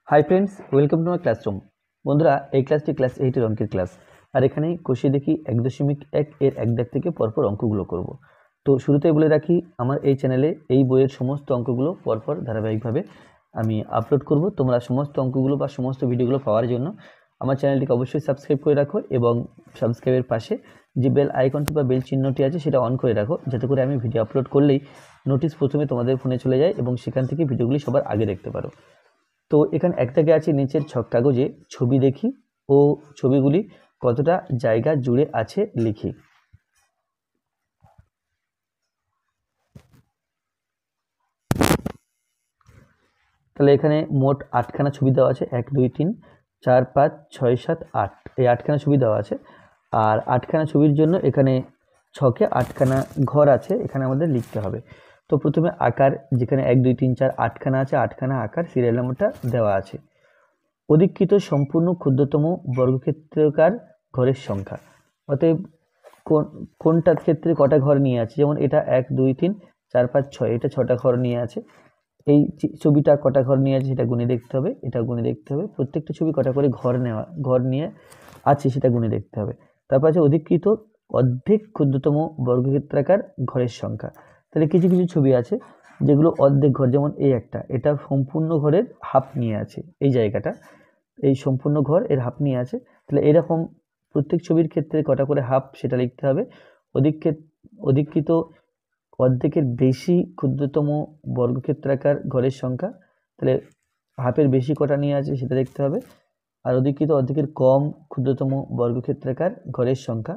Hi friends, welcome to my classroom. বন্ধুরা, এই ক্লাসটি ক্লাস 8-এর অঙ্কের ক্লাস। আর এখানে কষিয়ে দেখি 1.1 এর এক দাগ থেকে পরপর অঙ্কগুলো করব। তো শুরুতে বলে রাখি, আমার এই চ্যানেলে এই বইয়ের সমস্ত অঙ্কগুলো পরপর ধারাবাহিকভাবে আমি আপলোড করব। তোমরা সমস্ত অঙ্কগুলো বা সমস্ত ভিডিওগুলো পাওয়ার জন্য আমার চ্যানেলটিকে অবশ্যই সাবস্ক্রাইব করে রাখো এবং সাবস্ক্রাইবের পাশে যে বেল আইকনটি বা বেল চিহ্নটি আছে সেটা অন করে রাখো, যাতে করে আমি ভিডিও আপলোড করলেই নোটিশ প্রথমে তোমাদের ফোনে চলে যায় এবং সেখান থেকে ভিডিওগুলি সবার আগে দেখতে পারো। তো এখানে এক দাগে আছে নিচের ছক কাগজে ছবি দেখি ও ছবিগুলি কতটা জায়গা জুড়ে আছে লিখি। তাহলে এখানে মোট 8খানা ছবি দেওয়া আছে, 1 2 3 4 5 6 7 8, এই 8খানা ছবি দেওয়া আছে। আর 8খানা ছবির জন্য এখানে ছকে 8খানা ঘর আছে, এখানে আমাদের লিখতে হবে। তো প্রথমে আকার, যেখানে 1 2 3 4 8খানা আছে, 8খানা আকার সিরিয়াল নাম্বারটা দেওয়া আছে। অধিকৃত সম্পূর্ণ ক্ষুদ্রতম বর্গক্ষেত্রাকার ঘরের সংখ্যা, অতএব কোনটার ক্ষেত্রে কটা ঘর নিয়ে আছে, যেমন এটা 1 2 3 4 5 6, এটা 6টা ঘর নিয়ে আছে। এই ছবিটা কটা ঘর নিয়ে আছে সেটা গুণে দেখতে হবে, এটা গুণে দেখতে হবে। প্রত্যেকটা ছবি কটা করে ঘর নিয়ে আছে সেটা গুণে দেখতে হবে। তারপর আছে অধিকৃত অর্ধেক ক্ষুদ্রতম বর্গক্ষেত্রাকার ঘরের সংখ্যা। তাহলে কিছু কিছু ছবি আছে যেগুলো অর্ধেক ঘর, যেমন এই একটা, এটা সম্পূর্ণ ঘরের হাফ নিয়ে আছে, এই জায়গাটা এই সম্পূর্ণ ঘর এর হাফ নিয়ে আছে। তাহলে এরকম প্রত্যেক ছবির ক্ষেত্রে কটা করে হাফ সেটা লিখতে হবে। অধিকৃত অর্ধেকের বেশি ক্ষুদ্রতম বর্গক্ষেত্রাকার ঘরের সংখ্যা, তাহলে হাফের বেশি কটা নিয়ে আছে সেটা দেখতে হবে। আর অধিকৃত অর্ধেকের কম ক্ষুদ্রতম বর্গক্ষেত্রাকার ঘরের সংখ্যা,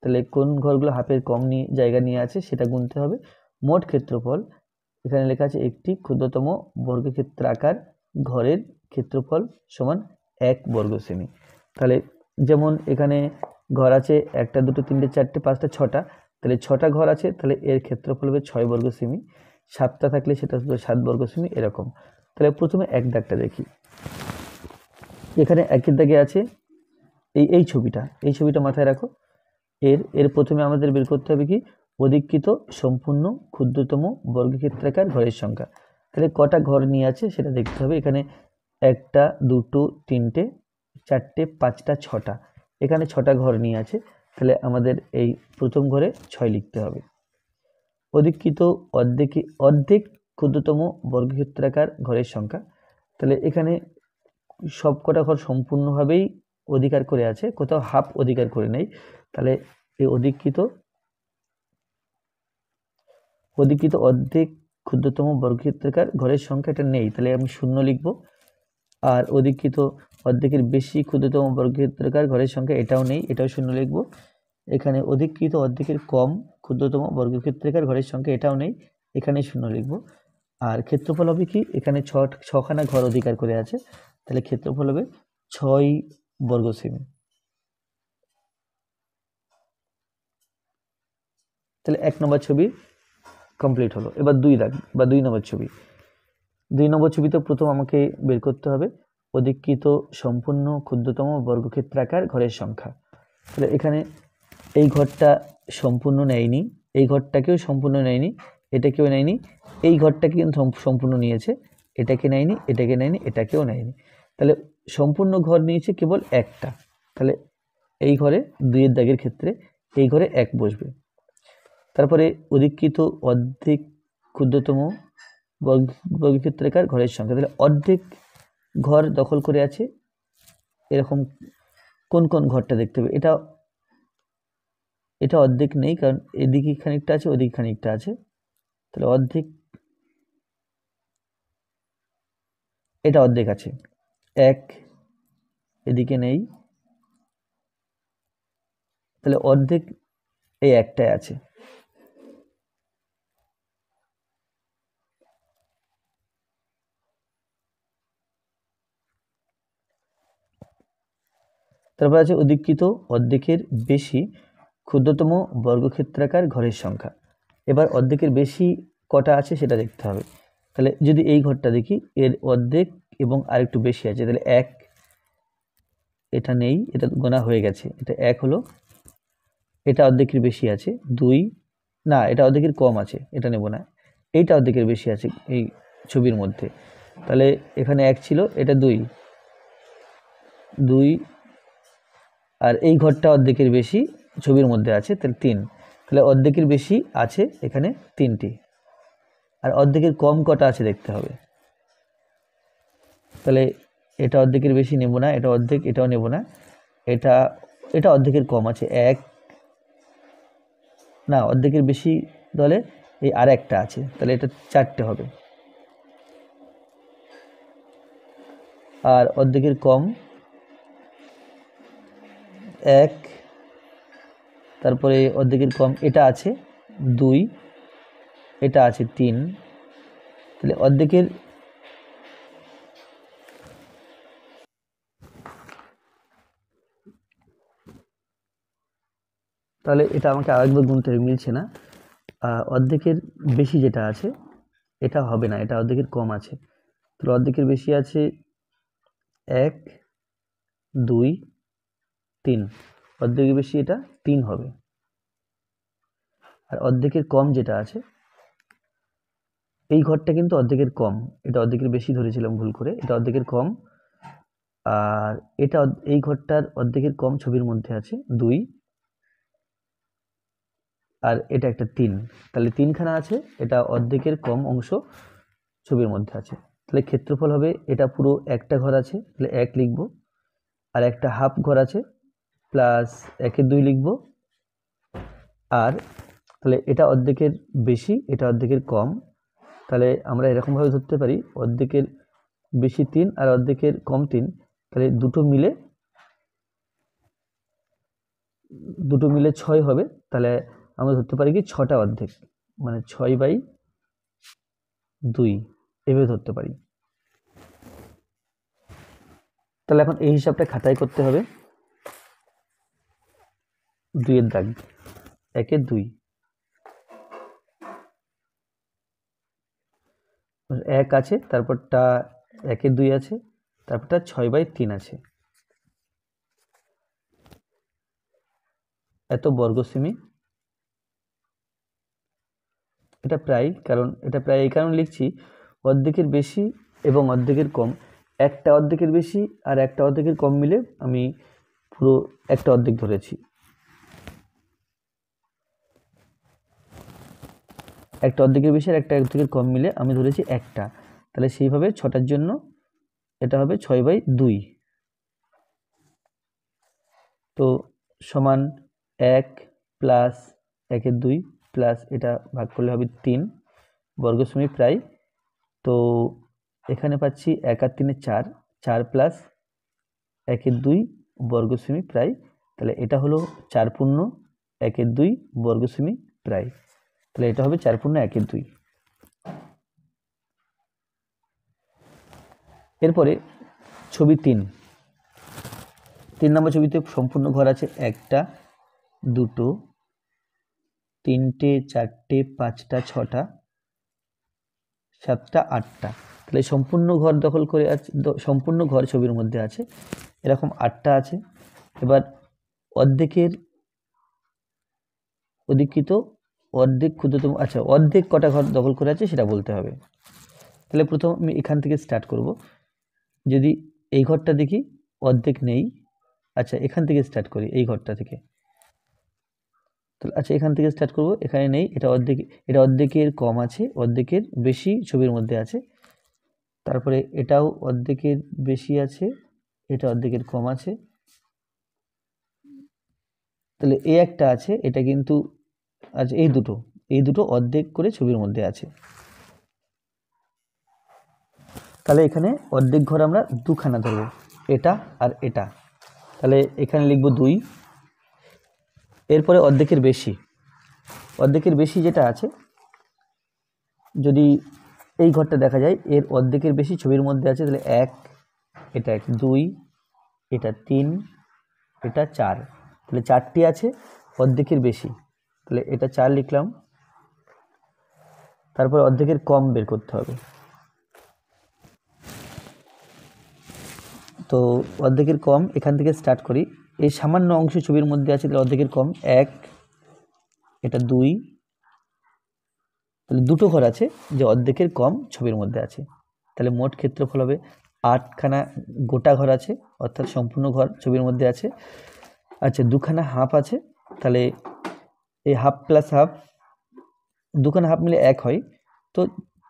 তাহলে কোন ঘরগুলো হাফের কম জায়গা নিয়ে আছে সেটা গুনতে হবে। মোট ক্ষেত্রফল, এখানে লেখা আছে একটি ক্ষুদ্রতম বর্গক্ষেত্রাকার ঘরের ক্ষেত্রফল সমান 1 বর্গ সেমি। তাহলে যেমন এখানে ঘর আছে 1টা 2টো 3টে 4টে 5টা 6টা, তাহলে 6টা ঘর আছে, তাহলে এর ক্ষেত্রফল হবে 6 বর্গ সেমি। 7টা থাকলে সেটা হবে 7 বর্গ সেমি, এরকম। তাহলে প্রথমে এক দাগটা দেখি। এখানে একের দাগে আছে এই ছবিটা মাথায় রাখো। এর প্রথমে আমাদের বের করতে হবে কি, অধিকৃত সম্পূর্ণ ক্ষুদ্রতম বর্গক্ষেত্রাকার ঘরের সংখ্যা। তাহলে কটা ঘর নিয়ে আছে সেটা দেখতে হবে। এখানে 1টা 2টো 3টে 4টে 5টা 6টা, এখানে 6টা ঘর নিয়ে আছে, তাহলে আমাদের এই প্রথম ঘরে 6 লিখতে হবে। অধিকৃত অর্ধেক ক্ষুদ্রতম বর্গক্ষেত্রাকার ঘরের সংখ্যা, তাহলে এখানে সব কটা ঘর সম্পূর্ণভাবেই অধিকার করে আছে, কোথাও হাফ অধিকার করে নেই। তাহলে এই অধিকৃত অর্ধেক ক্ষুদ্রতম বর্গক্ষেত্রাকার ঘরের সংখ্যা এটা নেই, তাহলে আমি 0 লিখব। আর অধিকৃত অর্ধেকের বেশি ক্ষুদ্রতম বর্গক্ষেত্রাকার ঘরের সংখ্যা, এটাও নেই, এটাও 0 লিখব। এখানে অধিকৃত অর্ধেকের কম ক্ষুদ্রতম বর্গক্ষেত্রাকার ঘরের সংখ্যা, এটাও নেই, এখানে 0 লিখব। আর ক্ষেত্রফল হবে কি, এখানে 6খানা ঘর অধিকার করে আছে, তাহলে ক্ষেত্রফল হবে 6 বর্গ সেমি। তাহলে 1 নম্বর ছবি কমপ্লিট হলো। এবার 2 দাগ বা 2 নম্বর ছবি। 2 নম্বর ছবিতে প্রথম আমাকে বের করতে হবে অধিকৃত সম্পূর্ণ ক্ষুদ্রতম বর্গক্ষেত্রাকার ঘরের সংখ্যা। তাহলে এখানে এই ঘরটা সম্পূর্ণ নেয়নি, এই ঘরটাকেও সম্পূর্ণ নেয়নি, এটাকেও নেয়নি, এই ঘরটাকে কিন্তু সম্পূর্ণ নিয়েছে, এটাকে নেয়নি, এটাকে নেয়নি, এটাকেও নেয়নি। তাহলে সম্পূর্ণ ঘর নিয়েছে কেবল একটা, তাহলে এই ঘরে 2 দাগের ক্ষেত্রে এই ঘরে 1 বসবে। তারপরে অধিকৃত অর্ধেক ক্ষুদ্রতম বর্গক্ষেত্রাকার ঘরের সংখ্যা, তাহলে অর্ধেক ঘর দখল করে আছে, এরকম কোন কোন ঘরটা দেখতে হবে। এটা অর্ধেক নেই, কারণ এদিকে খানিকটা আছে, ওদিকে খানিকটা আছে, তাহলে অর্ধেক, এটা অর্ধেক আছে, 1 এদিকে নেই, তাহলে অর্ধেক এই একটাই আছে। তারপর আছে অধিকৃত অর্ধেকের বেশি ক্ষুদ্রতম বর্গক্ষেত্রাকার ঘরের সংখ্যা। এবার অর্ধেকের বেশি কটা আছে সেটা দেখতে হবে। তাহলে যদি এই ঘরটা দেখি, এর অর্ধেক এবং আরেকটু বেশি আছে, তাহলে 1, এটা নেই, এটা গোনা হয়ে গেছে, এটা 1 হলো। এটা অর্ধেকের বেশি আছে 2, না এটা অর্ধেকের কম আছে, এটা নেব না। এইটা অর্ধেকের বেশি আছে এই ছবির মধ্যে, তাহলে এখানে 1 ছিল, এটা 2, 2 আর এই ঘরটা অর্ধেকের বেশি ছবির মধ্যে আছে, তাহলে 3। তাহলে অর্ধেকের বেশি আছে এখানে 3টি, আর অর্ধেকের কম কটা আছে দেখতে হবে। তাহলে এটা অর্ধেকের বেশি নেব না, এটা অর্ধেক, এটাও নেব না, এটা অর্ধেকের কম আছে 1 না, অর্ধেকের বেশি দলে এই আর একটা আছে, তাহলে এটা 4টে হবে। আর অর্ধেকের কম 1, তারপরে অর্ধেকের কম এটা আছে 2, এটা আছে 3, তাহলে অর্ধেকের তাহলে এটা আমাকে আরেকবার গুনতে হবে, মিলছে না। অর্ধেকের বেশি যেটা আছে এটা হবে না, এটা অর্ধেকের কম আছে, তাহলে অর্ধেকের বেশি আছে 1, 2, 3, অর্ধেকের বেশি এটা 3 হবে। আর অর্ধেকের কম যেটা আছে, এই ঘরটা কিন্তু অর্ধেকের কম, এটা অর্ধেকের বেশি ধরেছিলাম ভুল করে, এটা অর্ধেকের কম, আর এটা এই ঘরটার অর্ধেকের কম ছবির মধ্যে আছে 2, আর এটা একটা 3, তাহলে 3খানা আছে, এটা অর্ধেকের কম অংশ ছবির মধ্যে আছে। তাহলে ক্ষেত্রফল হবে, এটা পুরো একটা ঘর আছে, তাহলে 1 লিখব, আর একটা হাফ ঘর আছে প্লাস 1-এর 2 লিখব, আর তাহলে এটা অর্ধেকের বেশি, এটা অর্ধেকের কম, তাহলে আমরা এরকমভাবে ধরতে পারি অর্ধেকের বেশি 3 আর অর্ধেকের কম 3, তাহলে দুটো মিলে 6 হবে। তাহলে আমরা ধরতে পারি কি 6টা অর্ধেক, মানে 6/2 এভাবে ধরতে পারি। তাহলে এখন এই হিসাবটা খাতায় করতে হবে। 2-এর দাগ, 1-এর 2, 1 আছে, তারপরটা 1-এর 2 আছে, তারপরটা 6/3 আছে, এত বর্গ সেমি। এটা প্রায়, কারণ এটা প্রায় এই কারণে লিখছি, অর্ধেকের বেশি এবং অর্ধেকের কম, একটা অর্ধেকের বেশি আর একটা অর্ধেকের কম মিলে আমি পুরো একটা অর্ধেক ধরেছি, একটা অর্ধেকের বেশি আর একটা অর্ধেকের কম মিলে আমি ধরেছি একটা, তাহলে সেইভাবে 6টার জন্য এটা হবে 6/2, তো সমান 1 প্লাস 1-এর 2 প্লাস এটা ভাগ করলে হবে 3 বর্গ সেমি প্রায়। তো এখানে পাচ্ছি 1 আর 3-এ 4, 4 প্লাস 1-এর 2 বর্গ সেমি প্রায়, তাহলে এটা হলো 4/1-এর 2 বর্গ সেমি প্রায়, তাহলে এটা হবে 4/1-এর 2। এরপরে ছবি 3 নম্বর ছবিতে সম্পূর্ণ ঘর আছে 1টা, 2টো, 3টে, 4টে, 5টা, 6টা, 7টা, 8টা, তাহলে সম্পূর্ণ ঘর দখল করে আছে, সম্পূর্ণ ঘর ছবির মধ্যে আছে, এরকম 8টা আছে। এবার অর্ধেকের অধিকৃত অর্ধেক ক্ষুদ্রতম, আচ্ছা অর্ধেক কটা ঘর দখল করে আছে সেটা বলতে হবে। তাহলে প্রথম আমি এখান থেকে স্টার্ট করব, যদি এই ঘরটা দেখি অর্ধেক নেই, আচ্ছা এখান থেকে স্টার্ট করি, এই ঘরটা থেকে, তাহলে আচ্ছা এখান থেকে স্টার্ট করব, এখানে নেই, এটা অর্ধেকের কম আছে, অর্ধেকের বেশি ছবির মধ্যে আছে, তারপরে এটাও অর্ধেকের বেশি আছে, এটা অর্ধেকের কম আছে, তাহলে এই একটা আছে, এটা কিন্তু আচ্ছা এই দুটো অর্ধেক করে ছবির মধ্যে আছে, তাহলে এখানে অর্ধেক ঘর আমরা দুখানা ধরবো, এটা আর এটা, তাহলে এখানে লিখব 2। এরপরে অর্ধেকের বেশি যেটা আছে, যদি এই ঘরটা দেখা যায়, এর অর্ধেকের বেশি ছবির মধ্যে আছে, তাহলে 1, এটা 1, 2, এটা 3, এটা 4, তাহলে 4টি আছে অর্ধেকের বেশি, তাহলে এটা 4 লিখলাম। তারপর অর্ধেকের কম বের করতে হবে, তো অর্ধেকের কম এখান থেকে স্টার্ট করি, এই সামান্য অংশ ছবির মধ্যে আছে, তাহলে অর্ধেকের কম 1, এটা 2, তাহলে দুটো ঘর আছে যে অর্ধেকের কম ছবির মধ্যে আছে, তাহলে মোট ক্ষেত্রফল হবে 8খানা গোটা ঘর আছে, অর্থাৎ সম্পূর্ণ ঘর ছবির মধ্যে আছে। আচ্ছা, 2খানা হাফ আছে, তাহলে এই হাফ প্লাস হাফ, 2খানা হাফ মিলে 1 হয়, তো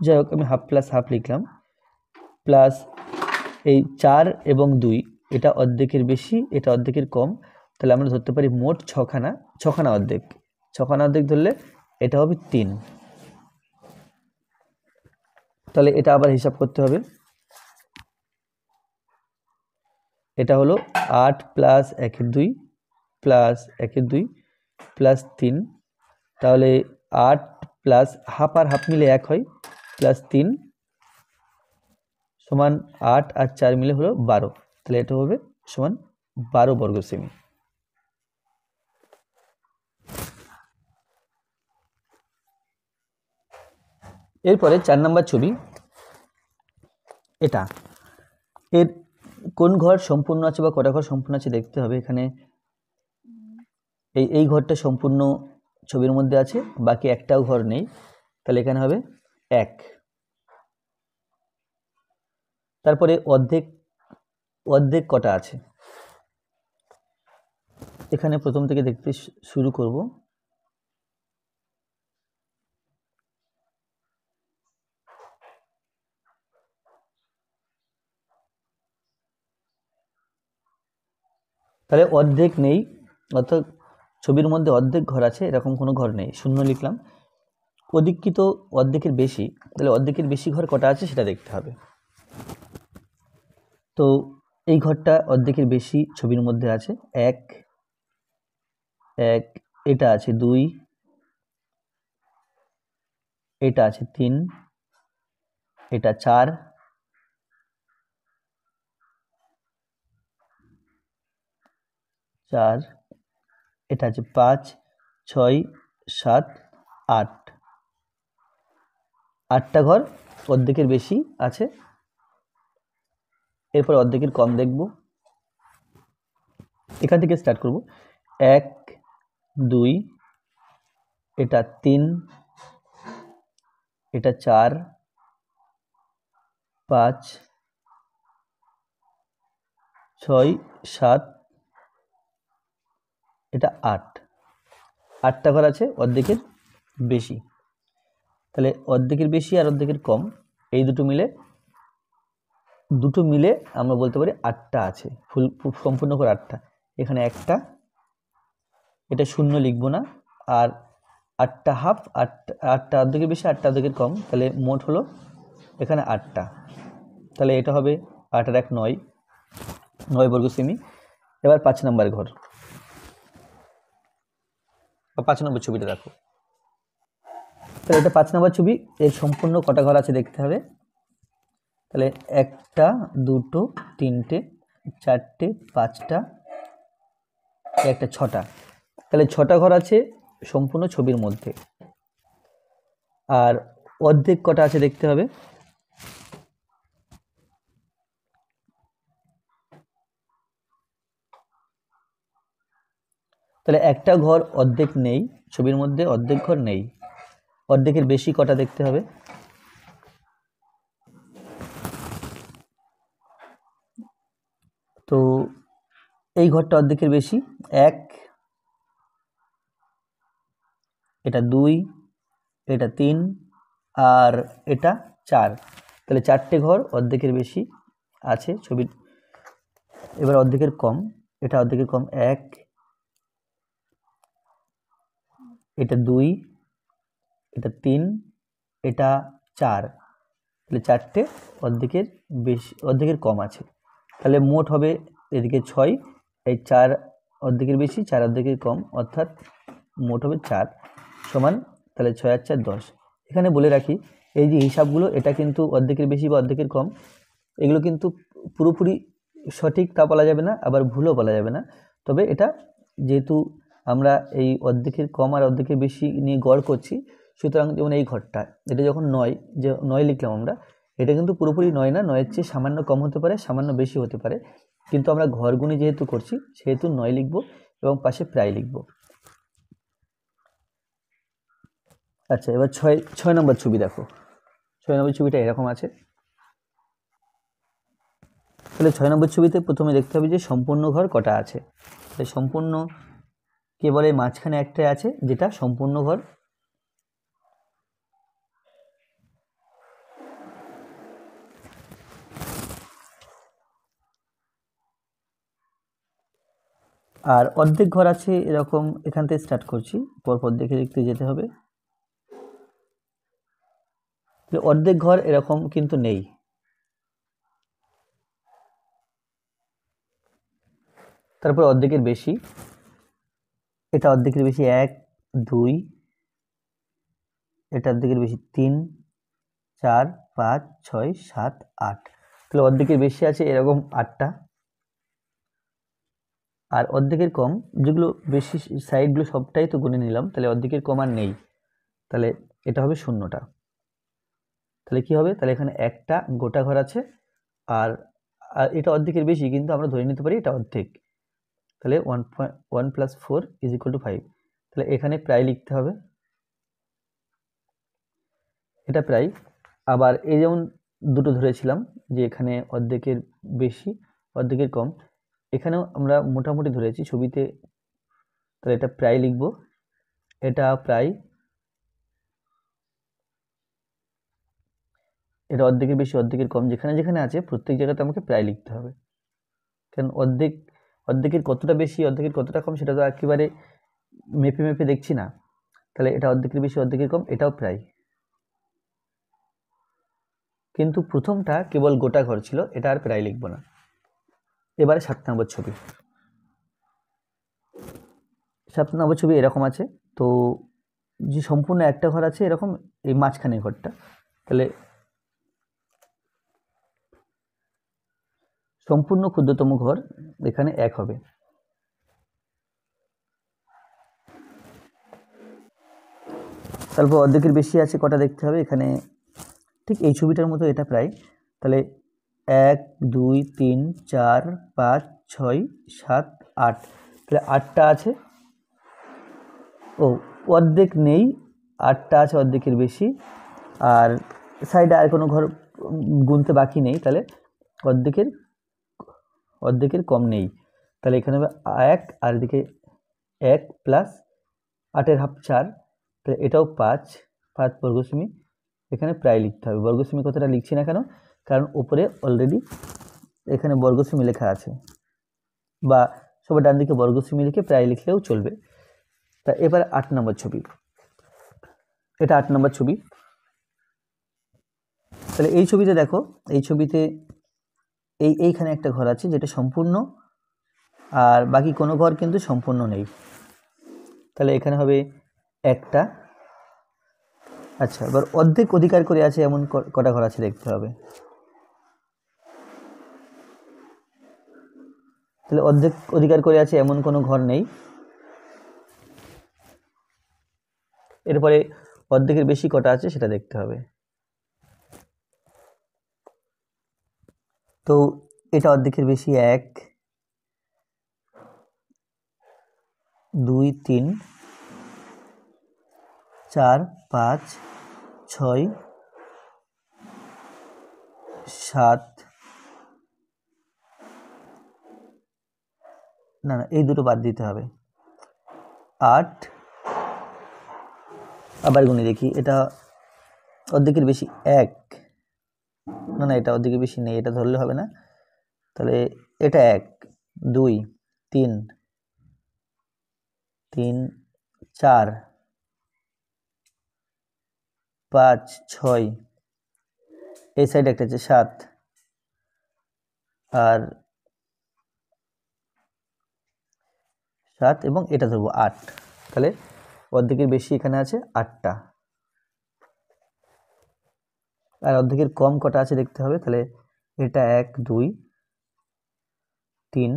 যাই হোক আমি হাফ প্লাস হাফ লিখলাম, প্লাস এই 4 এবং 2, এটা অর্ধেকের বেশি, এটা অর্ধেকের কম, তাহলে আমরা ধরতে পারি মোট 6খানা অর্ধেক। 6খানা অর্ধেক ধরলে এটা হবে 3। তাহলে এটা আবার হিসাব করতে হবে। এটা হলো 8 প্লাস 1 2 প্লাস 1 2 প্লাস 3, তাহলে 8 প্লাস হাফ আর হাফ মিলে 1 হয়, প্লাস 3 সমান 8 আর 4 মিলে হলো 12, তাহলে এটা হবে সমান 12 বর্গ সেমি। এরপরে 4 নম্বর ছবি, এটা এর কোন ঘর সম্পূর্ণ আছে বা কটা ঘর সম্পূর্ণ আছে দেখতে হবে। এখানে এই ঘরটা সম্পূর্ণ ছবির মধ্যে আছে, বাকি একটাও ঘর নেই, তাহলে এখানে হবে 1। তারপরে অর্ধেক কটা আছে, এখানে প্রথম থেকে দেখতে শুরু করব। তাহলে অর্ধেক নেই, অর্থাৎ ছবির মধ্যে অর্ধেক ঘর আছে এরকম কোনো ঘর নেই, শূন্য লিখলাম। অধিকৃত অর্ধেকের বেশি, তাহলে অর্ধেকের বেশি ঘর কটা আছে সেটা দেখতে হবে। তো এই ঘরটা অর্ধেকের বেশি ছবির মধ্যে আছে 1, এটা আছে 2, এটা আছে 3, এটা 4, এটা আছে 5, 6, 7, 8, 8টা ঘর অর্ধেকের বেশি আছে। এরপর অর্ধেকের কম দেখব, এখান থেকে স্টার্ট করব। 1 2, এটা 3, এটা 4, 5, 6, 7, এটা 8, 8টা ঘর আছে অর্ধেকের বেশি। তাহলে অর্ধেকের বেশি আর অর্ধেকের কম, এই দুটো মিলে আমরা বলতে পারি 8টা আছে, সম্পূর্ণ করে 8টা। এখানে একটা, এটা শূন্য লিখবো না, আর 8টা হাফ, 8টা অর্ধেকের বেশি, 8টা অর্ধেকের কম, তাহলে মোট হলো এখানে 8টা। তাহলে এটা হবে 8 আর 1 9 বর্গ সেমি। এবার 5 নম্বর ঘর বা 5 নম্বর ছবিটা দেখো। তাহলে এটা 5 নম্বর ছবি, এর সম্পূর্ণ কটা ঘর আছে দেখতে হবে। তাহলে 1টা 2টো 3টে 4টে 5টা, একটা 6টা, তাহলে 6টা ঘর আছে সম্পূর্ণ ছবির মধ্যে। আর অর্ধেক কটা আছে দেখতে হবে। তাহলে একটা ঘর অর্ধেক নেই ছবির মধ্যে, অর্ধেক ঘর নেই, অর্ধেকের বেশি কটা দেখতে হবে। তো এই ঘরটা অর্ধেকের বেশি 1, এটা 2, এটা 3, আর এটা 4, তাহলে 4টে ঘর অর্ধেকের বেশি আছে ছবির। এবার অর্ধেকের কম, এটা অর্ধেকের কম 1, এটা 2, এটা 3, এটা 4, তাহলে 4টে অর্ধেকের বেশি, অর্ধেকের কম আছে। তাহলে মোট হবে এদিকে 6, এই 4 অর্ধেকের বেশি 4 অর্ধেকের কম, অর্থাৎ মোট হবে 4 সমান, তাহলে 6 আর 4 10। এখানে বলে রাখি, এই যে হিসাবগুলো এটা কিন্তু অর্ধেকের বেশি বা অর্ধেকের কম, এগুলো কিন্তু পুরোপুরি সঠিক তা বলা যাবে না, আবার ভুলও বলা যাবে না। তবে এটা যেহেতু আমরা এই অর্ধেকের কম আর অর্ধেকের বেশি নিয়ে গড় করছি, সুতরাং যেমন এই ঘরটা, এটা যখন 9 লিখলাম আমরা, এটা কিন্তু পুরোপুরি 9 না, 9-এর চেয়ে সামান্য কম হতে পারে, সামান্য বেশি হতে পারে, কিন্তু আমরা ঘরগুনি যেহেতু করছি সেহেতু 9 লিখব এবং পাশে প্রায় লিখব। আচ্ছা, এবার 6 নম্বর ছবি দেখো। 6 নম্বর ছবিটা এরকম আছে। তাহলে 6 নম্বর ছবিতে প্রথমে দেখতে হবে যে সম্পূর্ণ ঘর কটা আছে। তাহলে সম্পূর্ণ কেবল এই মাঝখানে একটাই আছে যেটা সম্পূর্ণ ঘর। আর অর্ধেক ঘর আছে এরকম, এখান থেকে স্টার্ট করছি, পরপর দেখে দেখতে যেতে হবে। অর্ধেক ঘর এরকম কিন্তু নেই। তারপর অর্ধেকের বেশি, এটা অর্ধেকের বেশি 1 2, এটা অর্ধেকের বেশি 3 4 5 6 7 8। তাহলে অর্ধেকের বেশি আছে এরকম 8টা, আর অর্ধেকের কম যেগুলো বেশি সাইডগুলো সবটাই তো গুনে নিলাম, তাহলে অর্ধেকের কম আর নেই, তাহলে এটা হবে শূন্যটা। তাহলে কি হবে, তাহলে এখানে একটা গোটা ঘর আছে, আর এটা অর্ধেকের বেশি কিন্তু আমরা ধরে নিতে পারি এটা অর্ধেক। তাহলে 1 + 4 = 5। তাহলে এখানে প্রায় লিখতে হবে, এটা প্রায়। আবার এই যেমন দুটো ধরেছিলাম যে এখানে অর্ধেকের বেশি অর্ধেকের কম, এখানেও আমরা মোটামুটি ধরেছি ছবিতে, তাহলে এটা প্রায় লিখব, এটা প্রায়, এটা অর্ধেকের বেশি অর্ধেকের কম, যেখানে যেখানে আছে প্রত্যেক জায়গাতে আমাকে প্রায় লিখতে হবে, কারণ অর্ধেকের কতটা বেশি অর্ধেকের কতটা কম সেটা তো একেবারে মেপে মেপে দেখছি না। তাহলে এটা অর্ধেকের বেশি অর্ধেকের কম, এটাও প্রায়। কিন্তু প্রথমটা কেবল গোটা ঘর ছিল, এটা আর প্রায় লিখব না। এবারে 7 নম্বর ছবি। 7 নম্বর ছবি এরকম আছে, তো যে সম্পূর্ণ একটা ঘর আছে এরকম, এই মাঝখানে ঘরটা, তাহলে সম্পূর্ণ ক্ষুদ্রতম ঘর এখানে 1 হবে। তারপর অর্ধেকের বেশি আছে কটা দেখতে হবে, এখানে ঠিক এই ছবিটার মতো এটা প্রায়। তাহলে 1 2 3 4 5 6 7 8, তাহলে 8টা আছে। ও অর্ধেক নেই, 8টা আছে অর্ধেকের বেশি, আর সাইডে আর কোনো ঘর গুনতে বাকি নেই, তাহলে অর্ধেকের কম নেই। তাহলে এখানে হবে 1, আর এদিকে 1 + 8-এর হাফ 4, তাহলে এটাও 5 বর্গসেমি। এখানে প্রায় লিখতে হবে, বর্গসেমি কথাটা লিখছি না কেন, কারণ উপরে অলরেডি এখানে বর্গসেমি লেখা আছে, বা সবার ডান দিকে বর্গসেমি লিখে প্রায় লিখলেও চলবে। তা এবার 8 নম্বর ছবি, এটা 8 নম্বর ছবি। তাহলে এই ছবিতে দেখো, এই ছবিতে এইখানে একটা ঘর আছে যেটা সম্পূর্ণ, আর বাকি কোনো ঘর কিন্তু সম্পূর্ণ নেই। তাহলে এখানে হবে একটা। আচ্ছা, এবার অর্ধেক অধিকার করে আছে এমন কটা ঘর আছে দেখতে হবে। তাহলে অর্ধেক অধিকার করে আছে এমন কোনো ঘর নেই। এরপরে অর্ধেকের বেশি কটা আছে সেটা দেখতে হবে। তো এটা অর্ধেকের বেশি 1 2 3 4 5 6 7, না এই দুটো বাদ দিতে হবে, 8। আবার গুনে দেখি, এটা অর্ধেকের বেশি 1, না এটা অর্ধেকের বেশি নেই, এটা ধরলে হবে না। তাহলে এটা 1 2 3 4 5 6, এই সাইডে একটা আছে 7, আর 7 এবং এটা ধরবো 8। তাহলে অর্ধেকের বেশি এখানে আছে 8টা, আর অর্ধেকের কম কটা আছে দেখতে হবে। তাহলে এটা 1 2 3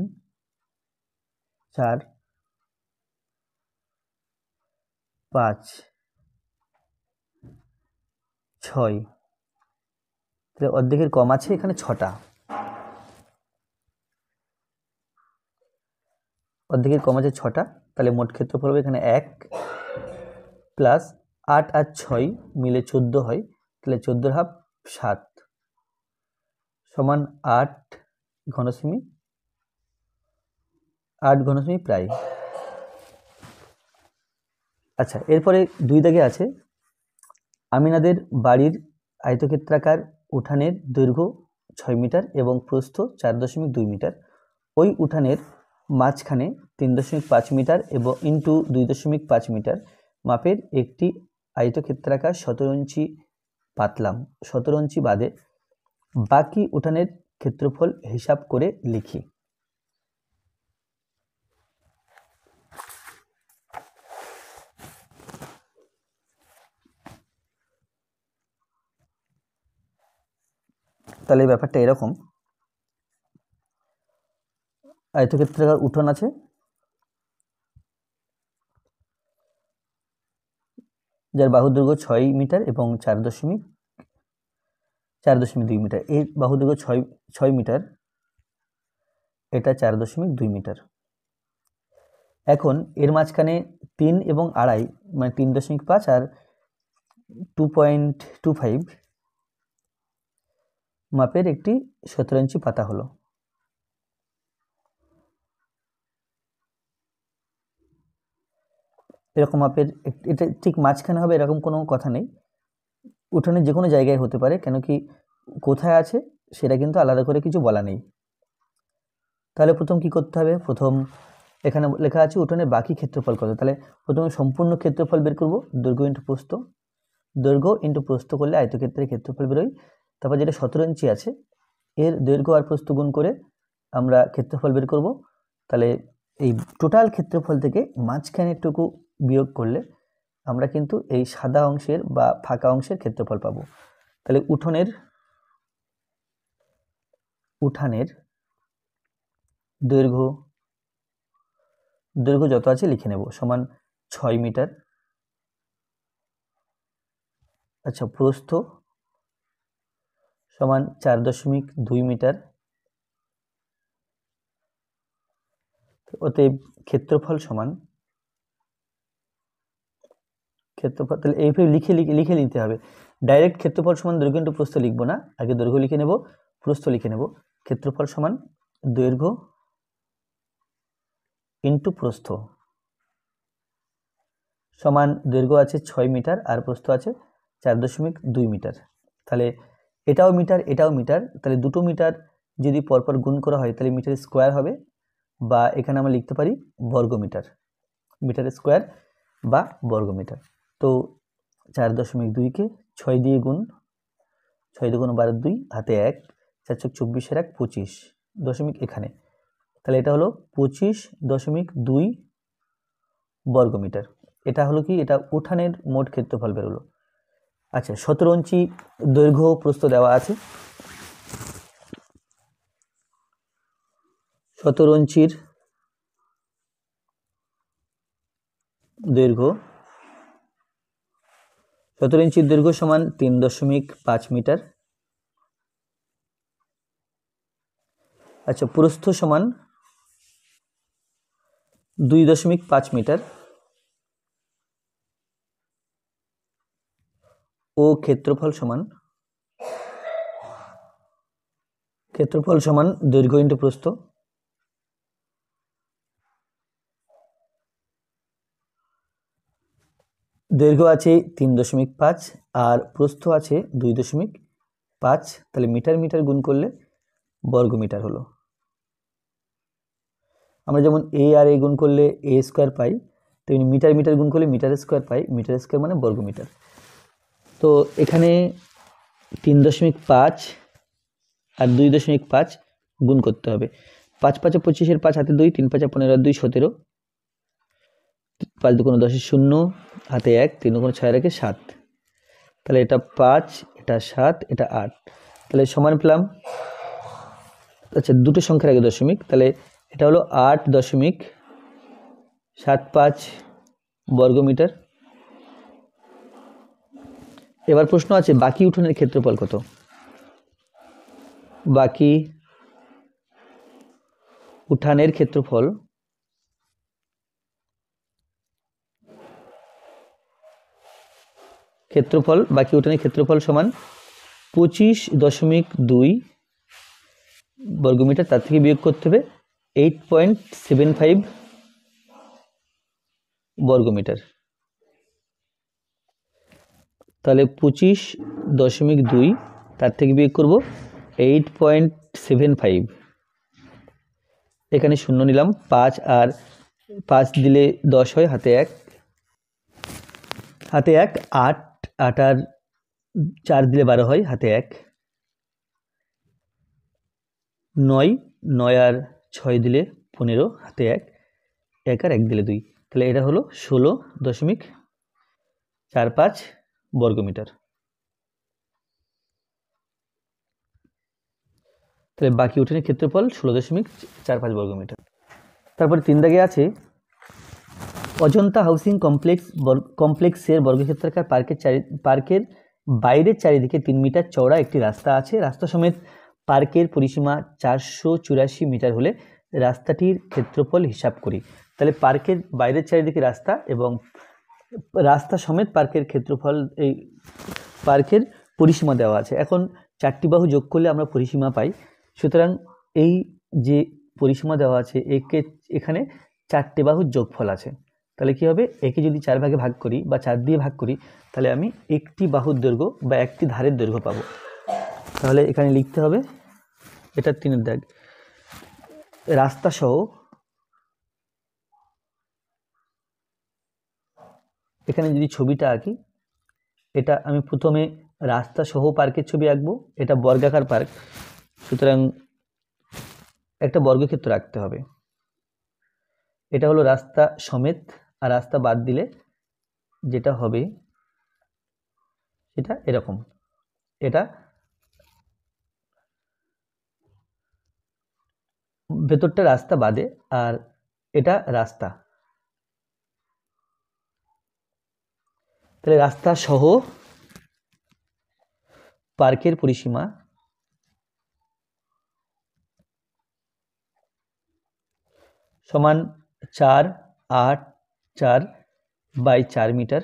4 5 6, তাহলে অর্ধেকের কম আছে এখানে 6টা, অর্ধেকের কম আছে 6টা। তাহলে মোট ক্ষেত্রফল হবে এখানে 1 + 8 আর 6 মিলে 14 হয়, তাহলে 14-এর হাফ 7 সমান 8 ঘনসেমি, 8 ঘনসেমি প্রায়। আচ্ছা, এরপরে 2 দাগে আছে আমিনাদের বাড়ির আয়তক্ষেত্রাকার উঠানের দৈর্ঘ্য 6 মিটার এবং প্রস্থ 4.2 মিটার। ওই উঠানের মাঝখানে 3.5 মিটার এবং ইন্টু 2.5 মিটার মাপের একটি আয়তক্ষেত্রাকার 17 ইঞ্চি পাতলাম। 17 ইঞ্চি বাদে বাকি উঠানের ক্ষেত্রফল হিসাব করে লিখি। তাহলে ব্যাপারটা এরকম, আয়তক্ষেত্রাকার উঠোন আছে, যার বাহুর দৈর্ঘ্য 6 মিটার এবং 4.2 মিটার। এই বাহুর দৈর্ঘ্য 6 মিটার, এটা 4.2 মিটার। এখন এর মাঝখানে 3 এবং 2.5 মানে 3.5 আর 2.25 মাপের একটি 17 ইঞ্চি পাতা হলো। এরকম মাপের, এটা ঠিক মাঝখানে হবে এরকম কোনো কথা নেই, উঠোনের যে কোনো জায়গায় হতে পারে, কেন কি কোথায় আছে সেটা কিন্তু আলাদা করে কিছু বলা নেই। তাহলে প্রথম কি করতে হবে, প্রথম এখানে লেখা আছে উঠোনের বাকি ক্ষেত্রফল কত, তাহলে প্রথমে সম্পূর্ণ ক্ষেত্রফল বের করব, দৈর্ঘ্য ইন্টু প্রস্থ। দৈর্ঘ্য ইন্টু প্রস্থ করলে আয়তক্ষেত্রের ক্ষেত্রফল বেরোয়। তারপর যেটা 17 ইঞ্চি আছে এর দৈর্ঘ্য আর প্রস্থ গুণ করে আমরা ক্ষেত্রফল বের করব। তাহলে এই টোটাল ক্ষেত্রফল থেকে মাঝখানেরটুকু বিয়োগ করলে আমরা কিন্তু এই সাদা অংশের বা ফাঁকা অংশের ক্ষেত্রফল পাবো। তাহলে উঠানের দৈর্ঘ্য যত আছে লিখে নেব, সমান 6 মিটার। আচ্ছা, প্রস্থ সমান 4.2 মিটার। অতএব ক্ষেত্রফল সমান, ক্ষেত্রফল তাহলে এইভাবে লিখে নিতে হবে। ডাইরেক্ট ক্ষেত্রফল সমান দৈর্ঘ্য ইন্টু প্রস্থ লিখবো না, আগে দৈর্ঘ্য লিখে নেব, প্রস্থ লিখে নেব। ক্ষেত্রফল সমান দৈর্ঘ্য ইন্টু প্রস্থ সমান দৈর্ঘ্য আছে 6 মিটার আর প্রস্থ আছে 4.2 মিটার। তাহলে এটাও মিটার এটাও মিটার, তাহলে দুটো মিটার যদি পরপর গুণ করা হয় তাহলে মিটার স্কোয়ার হবে, বা এখানে আমরা লিখতে পারি বর্গমিটার, মিটার স্কোয়ার বা বর্গমিটার। তো 4.2কে 6 দিয়ে গুণ, 6 দিয়ে গুণ 12 2 হাতে 1, 4 × 24 1 25 দশমিক এখানে, তাহলে এটা হলো 25.2 বর্গমিটার। এটা হলো কি, এটা উঠানের মোট ক্ষেত্রফল বেরোলো। আচ্ছা, 17 ইঞ্চি দৈর্ঘ্য প্রস্থ দেওয়া আছে, 17 ইঞ্চির দৈর্ঘ্য, 17 ইঞ্চির দৈর্ঘ্য সমান 3.5 মিটার। আচ্ছা, প্রস্থ সমান 2.5 মিটার ও ক্ষেত্রফল সমান দৈর্ঘ্য ইন্টু প্রস্থ। দৈর্ঘ্য আছে 3.5 আর প্রস্থ আছে 2.5, তাহলে মিটার মিটার গুণ করলে বর্গমিটার হলো। আমরা যেমন এ আর এ গুণ করলে এ স্কোয়ার পাই, তেমনি মিটার মিটার গুণ করলে মিটার স্কোয়ার পাই, মিটার স্কোয়ার মানে বর্গমিটার। তো এখানে 3.5 আর 2.5 গুণ করতে হবে, 5 5 25, 5 হাতে 2, 3 5 15 2 17, 5 2 10 0 হাতে 1, 3 2 6 রাখে 7, তাহলে এটা 5 এটা 7 এটা 8, তাহলে সমান পেলাম। আচ্ছা, দুটো সংখ্যার আগে দশমিক, তাহলে এটা হলো 8.75 বর্গমিটার। এবার প্রশ্ন আছে বাকি উঠোনের ক্ষেত্রফল কত। বাকি উঠানের ক্ষেত্রফল বাকি উঠানের ক্ষেত্রফল সমান 25.2 বর্গমিটার, তার থেকে বিয়োগ করতে হবে 8.75 বর্গমিটার। তাহলে 25.2 তার থেকে বিয়োগ করব 8.75। এখানে শূন্য নিলাম, 5 আর 5 দিলে 10 হয়, হাতে 1, 8, 8 আর 4 দিলে 12 হয়, হাতে 1, 9, 9 আর 6 দিলে 15, হাতে 1, 1 আর 1 দিলে 2। তাহলে এটা হলো 16.45 বর্গমিটার। তাহলে বাকি উঠোনের ক্ষেত্রফল 16.45 বর্গমিটার। তারপরে 3 দাগে আছে অজন্তা হাউসিং কমপ্লেক্সের বর্গক্ষেত্রাকার পার্কের বাইরের চারিদিকে 3 মিটার চওড়া একটি রাস্তা আছে। রাস্তা সমেত পার্কের পরিসীমা 484 মিটার হলে রাস্তাটির ক্ষেত্রফল হিসাব করি। তাহলে পার্কের বাইরের চারিদিকে রাস্তা এবং রাস্তা সমেত পার্কের ক্ষেত্রফল, এই পার্কের পরিসীমা দেওয়া আছে। এখন 4টি বাহু যোগ করলে আমরা পরিসীমা পাই। সুতরাং এই যে পরিসীমা দেওয়া আছে, এখানে 4টে বাহুর যোগফল আছে। তাহলে কি হবে, একে যদি 4 ভাগে ভাগ করি বা 4 দিয়ে ভাগ করি, তাহলে আমি একটি বাহুর দৈর্ঘ্য বা একটি ধারের দৈর্ঘ্য পাবো। তাহলে এখানে লিখতে হবে, এটা 3 দাগ, রাস্তা সহ, এখানে যদি ছবিটা আঁকি, এটা আমি প্রথমে রাস্তা সহ পার্কের ছবি আঁকবো। এটা বর্গাকার পার্ক, সুতরাং একটা বর্গক্ষেত্র রাখতে হবে। এটা হলো রাস্তা সমেত, আর রাস্তা বাদ দিলে যেটা হবে সেটা এরকম। এটা ভেতরটা রাস্তা বাদে, আর এটা রাস্তা। তাহলে রাস্তা সহ পার্কের পরিসীমা সমান 4/4 মিটার।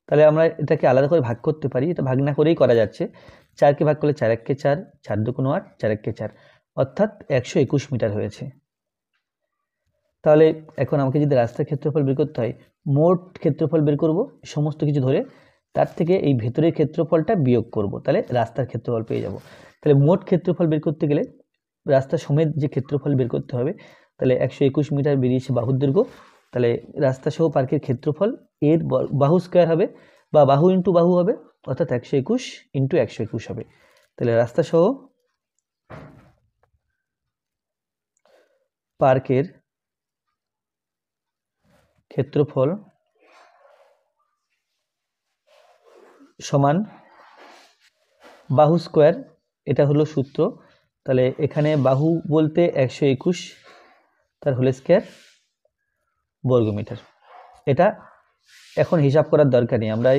তাহলে আমরা এটাকে আলাদা করে ভাগ করতে পারি, এটা ভাগ না করেই করা যাচ্ছে। 4কে ভাগ করলে 4 একে 4, 4 দুগুণ 8, 4 একে 4, অর্থাৎ 121 মিটার হয়েছে। তাহলে এখন আমাকে যদি রাস্তার ক্ষেত্রফল বের করতে হয়, মোট ক্ষেত্রফল বের করব সমস্ত কিছু ধরে, তার থেকে এই ভেতরের ক্ষেত্রফলটা বিয়োগ করব, তাহলে রাস্তার ক্ষেত্রফল পেয়ে যাব। তাহলে মোট ক্ষেত্রফল বের করতে গেলে রাস্তা সমেত যে ক্ষেত্রফল বের করতে হবে, তাহলে 121 মিটার বেরিয়েছে বাহুর দৈর্ঘ্য। তাহলে রাস্তা সহ পার্কের ক্ষেত্রফল এর বাহু স্কোয়ার হবে, বা বাহু ইন্টু বাহু হবে, অর্থাৎ 121 ইন্টু 121 হবে। তাহলে রাস্তা সহ পার্কের ক্ষেত্রফল সমান বাহু স্কোয়ার, এটা হলো সূত্র। তাহলে এখানে বাহু বলতে 121, তার হোল স্কোয়ার বর্গমিটার। এটা এখন হিসাব করার দরকার নেই, আমরা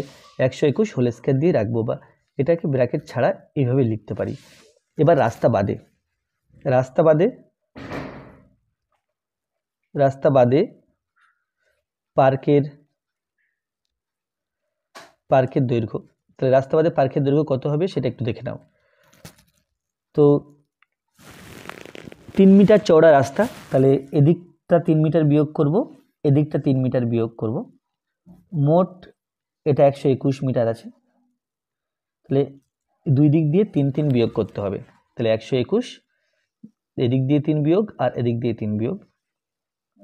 121 হোল স্কোয়ার দিয়ে রাখবো, বা এটাকে ব্র্যাকেট ছাড়া এইভাবে লিখতে পারি। এবার রাস্তা বাদে পার্কের দৈর্ঘ্য। তাহলে রাস্তা বাদে পার্কের দৈর্ঘ্য কত হবে সেটা একটু দেখে নাও। তো 3 মিটার চওড়া রাস্তা, তাহলে এদিকটা 3 মিটার বিয়োগ করব, এদিকটা 3 মিটার বিয়োগ করব, মোট এটা 121 মিটার আছে। তাহলে দুই দিক দিয়ে 3 3 বিয়োগ করতে হবে। তাহলে 121, এদিক দিয়ে 3 বিয়োগ আর এদিক দিয়ে 3 বিয়োগ,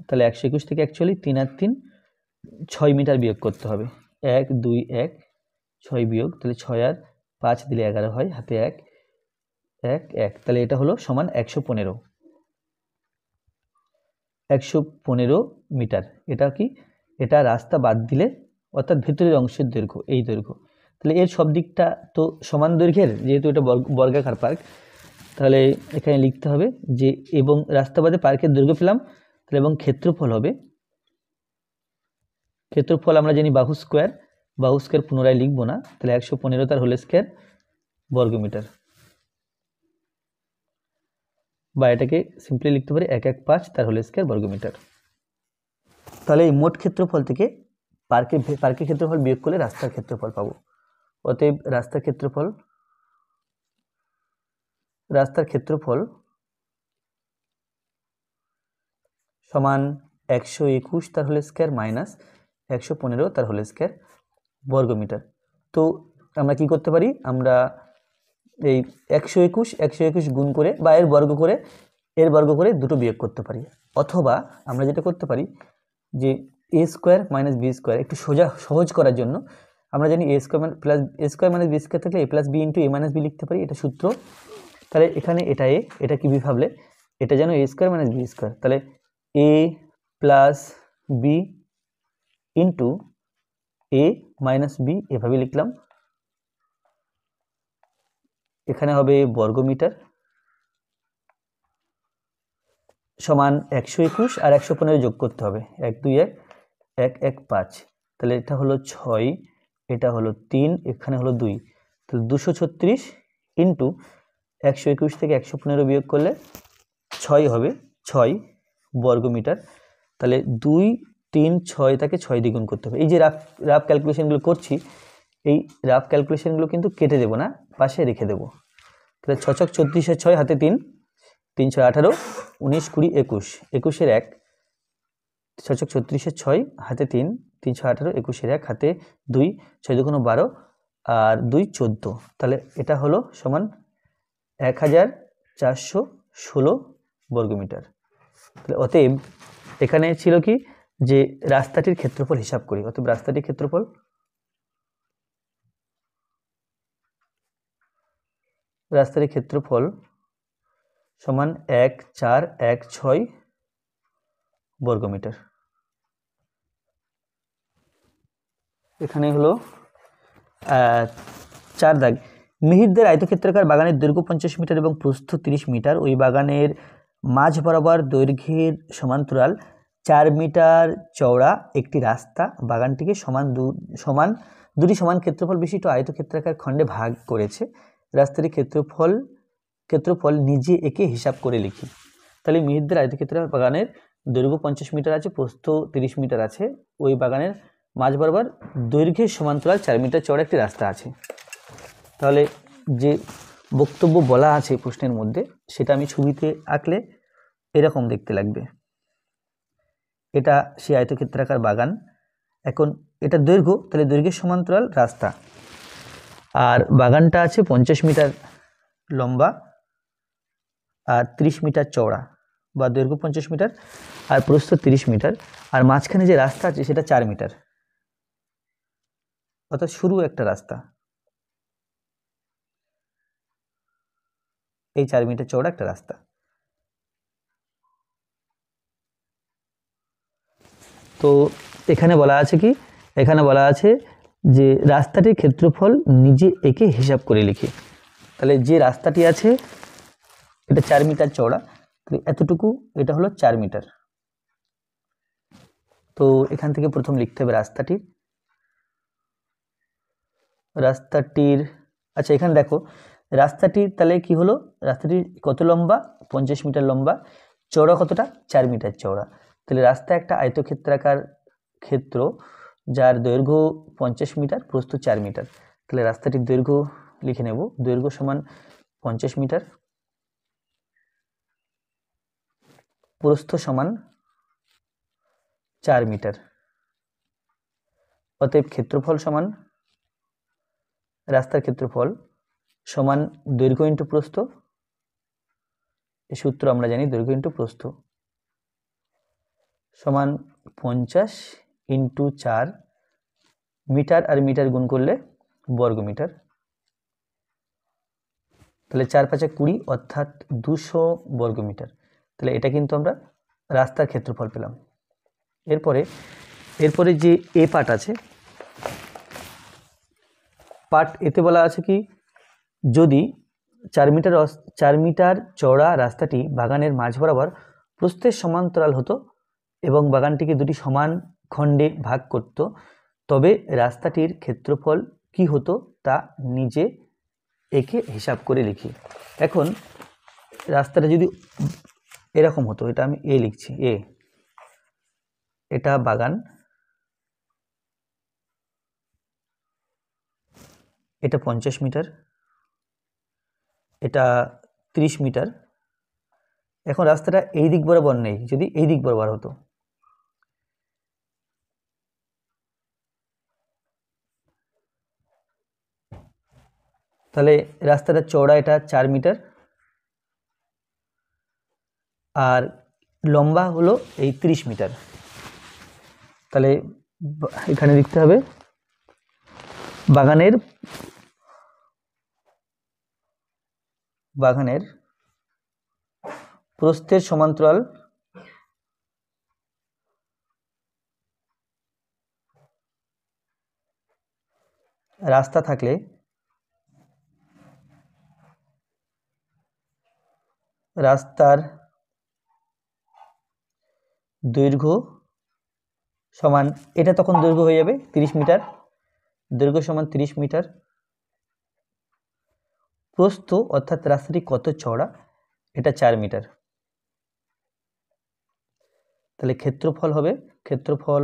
তাহলে 121 থেকে অ্যাকচুয়ালি 3 আর 3 6 মিটার বিয়োগ করতে হবে। 1 2 1 6 বিয়োগ, তাহলে 6 আর 5 দিলে 11 হয়, হাতে 1 1 1, তাহলে এটা হলো সমান 115 মিটার। এটা কি, এটা রাস্তা বাদ দিলে, অর্থাৎ ভেতরের অংশের দৈর্ঘ্য, এই দৈর্ঘ্য। তাহলে এর সব দিকটা তো সমান দৈর্ঘ্যের, যেহেতু এটা বর্গাকার পার্ক, তাহলে এখানে লিখতে হবে যে এবং রাস্তা বাদে পার্কের দৈর্ঘ্য পেলাম, তাহলে এবং ক্ষেত্রফল হবে, ক্ষেত্রফল আমরা জানি বাহু স্কোয়ার পুনরায় লিখবো না, তাহলে 115 তার হোল স্কোয়ার বর্গমিটার, বা এটাকে সিম্পলি লিখতে পারি 115 তার হোল স্কোয়ার বর্গমিটার। তাহলে এই মোট ক্ষেত্রফল থেকে পার্কের ক্ষেত্রফল বিয়োগ করলে রাস্তার ক্ষেত্রফল পাবো। অতএব রাস্তার ক্ষেত্রফল রাস্তার ক্ষেত্রফল সমান 121 তার হোল স্কয়ার মাইনাস 115 তার হোল স্কয়ার বর্গমিটার। তো আমরা কি করতে পারি, আমরা এই 121 গুণ করে বা এর বর্গ করে দুটো বিয়োগ করতে পারি, অথবা আমরা যেটা করতে পারি যে a square minus b square একটু সহজ করার জন্য আমরা জানি a square plus a square minus b square থাকলে a plus b into a minus b লিখতে পারি, এটা সূত্র। তাহলে এখানে এটা a, এটা কি বি ভাবলে এটা যেন a square minus b square, তাহলে a plus b into a minus b এভাবে লিখলাম। এখানে হবে বর্গমিটার সমান 121 আর 115 যোগ করতে হবে, 1 2 1 1 1 5, তাহলে এটা হলো 6, এটা হলো 3, এখানে হলো 2, তাহলে 236 ইন্টু 121 থেকে 115 বিয়োগ করলে 6 হবে, 6 বর্গমিটার। তাহলে 2 3 6 তাকে 6 দিয়ে গুণ করতে হবে। এই যে রাফ ক্যালকুলেশনগুলো করছি, এই রাফ ক্যালকুলেশনগুলো কিন্তু কেটে দেবো না, পাশে রেখে দেবো। তাহলে 6 ছক 34 6 হাতে 3, 3 6 18 19 20 21, 21 1, 6 ছক 36 6 হাতে 3, 3 6 18 21 1 হাতে 2, 6 2 12 আর 2 14, তাহলে এটা হলো সমান 1416 বর্গমিটার। তাহলে অতএব এখানে ছিল কি যে রাস্তাটির ক্ষেত্রফল হিসাব করি, অতএব রাস্তাটির ক্ষেত্রফল সমান 1416 বর্গমিটার। এখানে হলো 4 দাগ, মিহিরদের আয়তক্ষেত্রাকার বাগানের দৈর্ঘ্য 50 মিটার এবং প্রস্থ 30 মিটার, ওই বাগানের মাঝ বরাবর দৈর্ঘ্যের সমান্তরাল 4 মিটার চওড়া একটি রাস্তা বাগানটিকে দুটি সমান ক্ষেত্রফল বিশিষ্ট আয়তক্ষেত্রাকার খণ্ডে ভাগ করেছে। রাস্তাটির ক্ষেত্রফল নিজে একে হিসাব করে লিখি। তাহলে মিহিরদের আয়তক্ষেত্রাকার বাগানের দৈর্ঘ্য 50 মিটার আছে, প্রস্থ 30 মিটার আছে, ওই বাগানের মাঝ বরাবর দৈর্ঘ্যের সমান্তরাল 4 মিটার চওড়া একটি রাস্তা আছে। তাহলে যে বক্তব্য বলা আছে প্রশ্নের মধ্যে সেটা আমি ছবিতে আঁকলে এরকম দেখতে লাগবে। এটা সেই আয়তক্ষেত্রাকার বাগান, এখন এটা দৈর্ঘ্য, তাহলে দৈর্ঘ্যের সমান্তরাল রাস্তা, আর বাগানটা আছে 50 মিটার লম্বা আর 30 মিটার চওড়া, বা দৈর্ঘ্য 50 মিটার আর প্রস্থ 30 মিটার, আর মাঝখানে যে রাস্তা আছে সেটা 4 মিটার, অর্থাৎ শুরু একটা রাস্তা, এই 4 মিটার চওড়া একটা রাস্তা। তো এখানে বলা আছে কি, এখানে বলা আছে যে রাস্তাটির ক্ষেত্রফল নিজে একে হিসাব করে লিখি। তাহলে যে রাস্তাটি আছে এটা 4 মিটার চওড়া, তাহলে এতটুকু এটা হলো 4 মিটার। তো এখান থেকে প্রথম লিখতে হবে রাস্তাটির, আচ্ছা এখানে দেখো রাস্তাটি তাহলে কি হলো, রাস্তাটি কত লম্বা, 50 মিটার লম্বা, চওড়া কতটা, 4 মিটার চওড়া। তাহলে রাস্তা একটা আয়তক্ষেত্রাকার ক্ষেত্র যার দৈর্ঘ্য 50 মিটার, প্রস্থ 4 মিটার। তাহলে রাস্তাটির দৈর্ঘ্য লিখে নেব, দৈর্ঘ্য সমান 50 মিটার, প্রস্থ সমান 4 মিটার। অতএব ক্ষেত্রফল সমান, রাস্তার ক্ষেত্রফল সমান দৈর্ঘ্য ইন্টু প্রস্থ, এই সূত্র আমরা জানি, দৈর্ঘ্য ইন্টু প্রস্থ সমান 50 ইন্টু 4, মিটার আর মিটার গুণ করলে বর্গমিটার, তাহলে 4 5 20 অর্থাৎ 200 বর্গমিটার। তাহলে এটা কিন্তু আমরা রাস্তার ক্ষেত্রফল পেলাম। এরপরে যে এ পার্ট আছে, পার্ট এতে বলা আছে কি, যদি 4 মিটার চওড়া রাস্তাটি বাগানের মাঝ বরাবর প্রস্থের সমান্তরাল হতো এবং বাগানটিকে দুটি সমান খণ্ডে ভাগ করত, তবে রাস্তাটির ক্ষেত্রফল কি হতো তা নিজে একে হিসাব করে লিখি। এখন রাস্তাটা যদি এরকম হতো, এটা আমি এ লিখছি, এটা বাগান, এটা 50 মিটার, এটা 30 মিটার। এখন রাস্তাটা এই দিক বরাবর নেই, যদি এই দিক বরাবর হতো, তাহলে রাস্তাটা চওড়া এটা 4 মিটার আর লম্বা হলো এই 30 মিটার। তাহলে এখানে লিখতে হবে বাগানের প্রস্থের সমান্তরাল রাস্তা থাকলে রাস্তার দৈর্ঘ্য সমান, এটা তখন দৈর্ঘ্য হয়ে যাবে 30 মিটার, দৈর্ঘ্য সমান 30 মিটার, প্রস্থ অর্থাৎ রাস্তাটি কত চওড়া, এটা 4 মিটার। তাহলে ক্ষেত্রফল হবে, ক্ষেত্রফল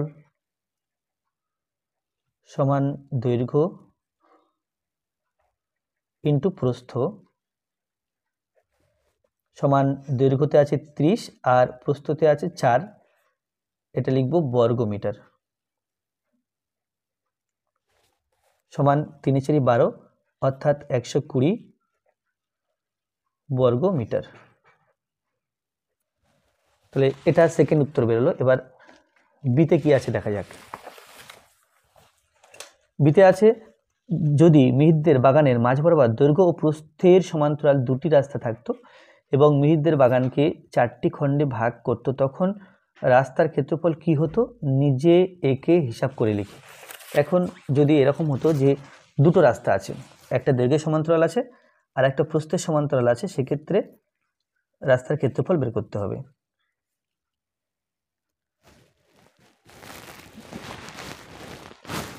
সমান দৈর্ঘ্য ইন্টু প্রস্থ সমান, দৈর্ঘ্যতে আছে 30 আর প্রস্থতে আছে 4, এটা লিখব বর্গ মিটার, সমান 3 4 12 অর্থাৎ 120 বর্গ মিটার। তাহলে এটা সেকেন্ড উত্তর বেরোলো। এবার বিতে কি আছে দেখা যাক। বিতে আছে, যদি মিহিরদের বাগানের মাঝ বরাবর দৈর্ঘ্য ও প্রস্থের সমান্তরাল দুটি রাস্তা থাকতো এবং মিহিরদের বাগানকে 4টি খণ্ডে ভাগ করত, তখন রাস্তার ক্ষেত্রফল কি হতো, নিজে একে হিসাব করে লিখি। এখন যদি এরকম হতো যে দুটো রাস্তা আছে, একটা দৈর্ঘ্যের সমান্তরাল আছে আর একটা প্রস্থের সমান্তরাল আছে, সেক্ষেত্রে রাস্তার ক্ষেত্রফল বের করতে হবে।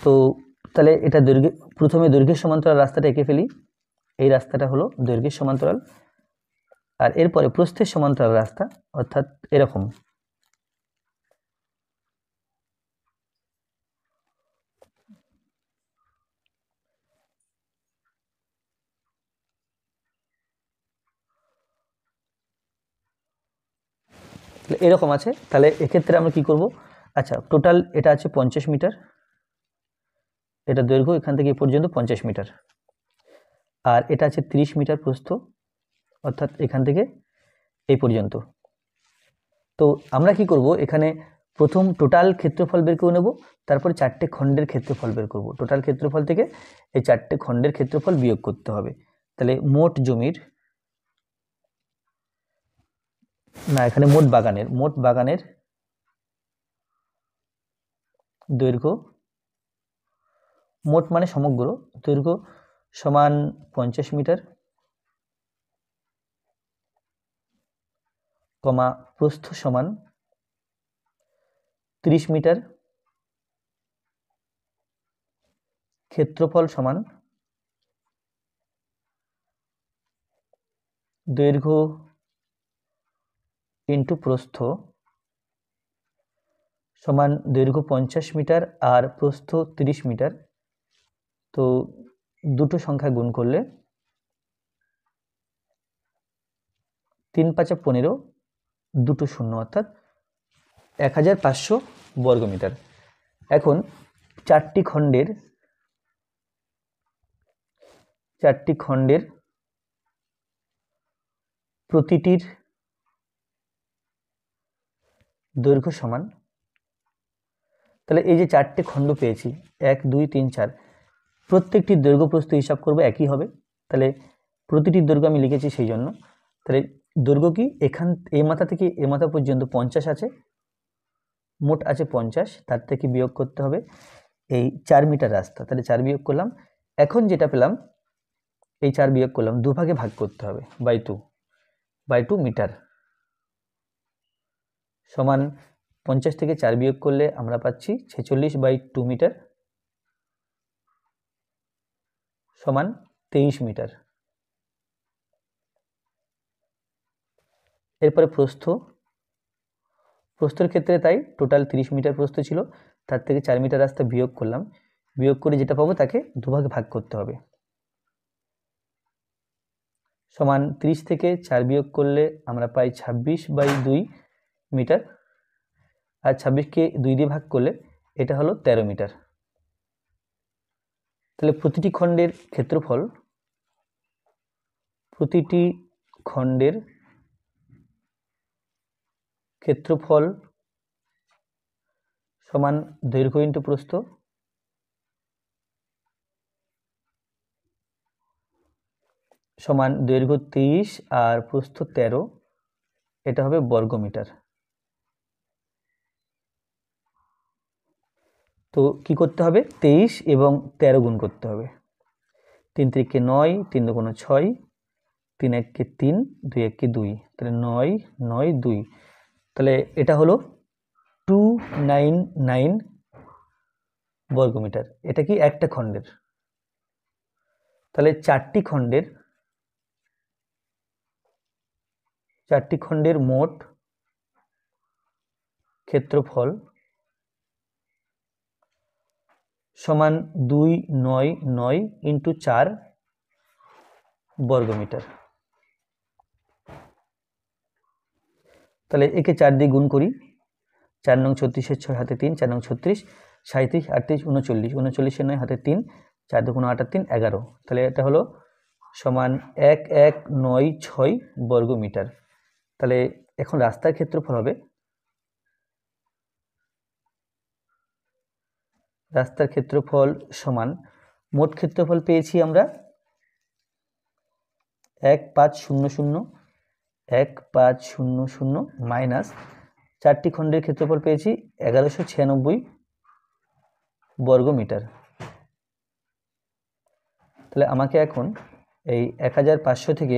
তো তাহলে এটা প্রথমে দৈর্ঘ্যের সমান্তরাল রাস্তাটা এঁকে ফেলি, এই রাস্তাটা হলো দৈর্ঘ্যের সমান্তরাল, আর এরপরে প্রস্থের সমান্তরাল রাস্তা অর্থাৎ এরকম, এরকম আছে। তাহলে এক্ষেত্রে আমরা কি করব, আচ্ছা টোটাল এটা আছে 50 মিটার, এটা দৈর্ঘ্য এখান থেকে এই পর্যন্ত 50 মিটার, আর এটা আছে 30 মিটার প্রস্থ অর্থাৎ এখান থেকে এই পর্যন্ত। তো আমরা কি করব, এখানে প্রথম টোটাল ক্ষেত্রফল বের করে নেব, তারপর 4টে খণ্ডের ক্ষেত্রফল বের করব। টোটাল ক্ষেত্রফল থেকে এই 4টে খণ্ডের ক্ষেত্রফল বিয়োগ করতে হবে। তাহলে মোট জমির, না এখানে মোট বাগানের দৈর্ঘ্য, মোট মানে সমগ্র, দৈর্ঘ্য সমান 50 মিটার, কমা প্রস্থ সমান 30 মিটার, ক্ষেত্রফল সমান দৈর্ঘ্য ইন্টু প্রস্থ সমান, দৈর্ঘ্য 50 মিটার আর প্রস্থ 30 মিটার। তো দুটো সংখ্যা গুণ করলে 3 5 15, দুটো শূন্য অর্থাৎ 1500 বর্গ মিটার। এখন 4টি খণ্ডের প্রতিটির দৈর্ঘ্য সমান, তাহলে এই যে 4টে খণ্ড পেয়েছি 1 2 3 4, প্রত্যেকটির দৈর্ঘ্য প্রস্থ হিসাব করব একই হবে। তাহলে প্রতিটির দৈর্ঘ্য আমি লিখেছি সেই জন্য, তাহলে দৈর্ঘ্য কি, এখান এই মাথা থেকে এ মাথা পর্যন্ত 50 আছে, মোট আছে 50, তার থেকে বিয়োগ করতে হবে এই 4 মিটার রাস্তা, তাহলে 4 বিয়োগ করলাম। এখন যেটা পেলাম এই 4 বিয়োগ করলাম, দুভাগে ভাগ করতে হবে, বাই 2 মিটার, সমান 50 থেকে 4 বিয়োগ করলে আমরা পাচ্ছি 46/2 মিটার, সমান 23 মিটার। এরপরে প্রস্থের ক্ষেত্রে তাই টোটাল 30 মিটার প্রস্থ ছিল, তার থেকে 4 মিটার রাস্তা বিয়োগ করলাম, বিয়োগ করে যেটা পাবো তাকে দুভাগে ভাগ করতে হবে, সমান 30 থেকে 4 বিয়োগ করলে আমরা পাই 26/2 মিটার, আর 26কে 2 দিয়ে ভাগ করলে এটা হলো 13 মিটার। তাহলে প্রতিটি খণ্ডের ক্ষেত্রফল সমান দৈর্ঘ্য ইন্টু প্রস্থ, সমান দৈর্ঘ্য 30 আর প্রস্থ 13, এটা হবে বর্গমিটার। তো কি করতে হবে, 23 এবং 13 গুণ করতে হবে। 3 3 9, 3 2 6, 3 1 3, 2 1 2, তাহলে 9 9 2, তাহলে এটা হলো 299 বর্গমিটার। এটা কি একটা খণ্ডের। তাহলে চারটি খণ্ডের মোট ক্ষেত্রফল সমান 299 ইন্টু 4 বর্গমিটার। তাহলে একে 4 দিয়ে গুণ করি, 4 নং 36, 6 হাতে 3, 4 নং 36, 37, 38, 39, 39 9 হাতে 3, 4 2 8 3 11, তাহলে এটা হলো সমান 1196 বর্গমিটার। তাহলে এখন রাস্তার ক্ষেত্রফল হবে, রাস্তার ক্ষেত্রফল সমান মোট ক্ষেত্রফল পেয়েছি আমরা 1500 মাইনাস চারটি খণ্ডের ক্ষেত্রফল পেয়েছি 1196 বর্গমিটার। তাহলে আমাকে এখন এই 1500 থেকে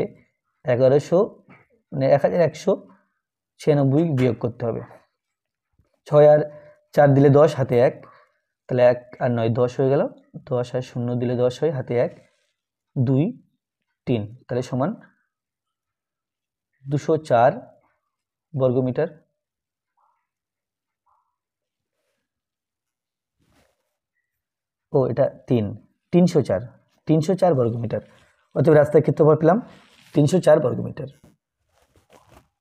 1196 বিয়োগ করতে হবে। 6 আর 4 দিলে 10, হাতে 1, তাহলে 1 আর 9 10 হয়ে গেল, 10 আর 0 দিলে 10 হয়, হাতে 1 2 3, তাহলে সমান 204 বর্গমিটার। ও এটা 304 বর্গমিটার। অতএব রাস্তার ক্ষেত্রফল পেলাম 304 বর্গমিটার।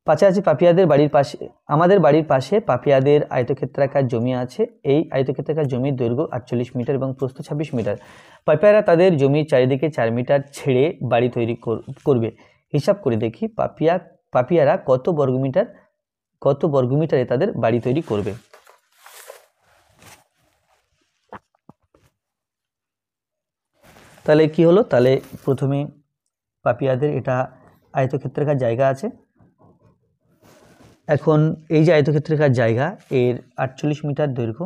পাশাপাশি পাপিয়াদের বাড়ির পাশে, আমাদের বাড়ির পাশে পাপিয়াদের আয়তক্ষেত্রাকার জমি আছে। এই আয়তক্ষেত্রাকার জমির দৈর্ঘ্য 48 মিটার এবং প্রস্থ 26 মিটার। পাপিয়ারা তাদের জমির চারিদিকে 4 মিটার ছেড়ে বাড়ি তৈরি করবে। হিসাব করে দেখি পাপিয়ারা কত বর্গমিটারে তাদের বাড়ি তৈরি করবে। তাহলে কি হলো, তাহলে প্রথমে পাপিয়াদের এটা আয়তক্ষেত্রাকার জায়গা আছে। এখন এই যে আয়তক্ষেত্রাকার জায়গা, এর 48 মিটার দৈর্ঘ্য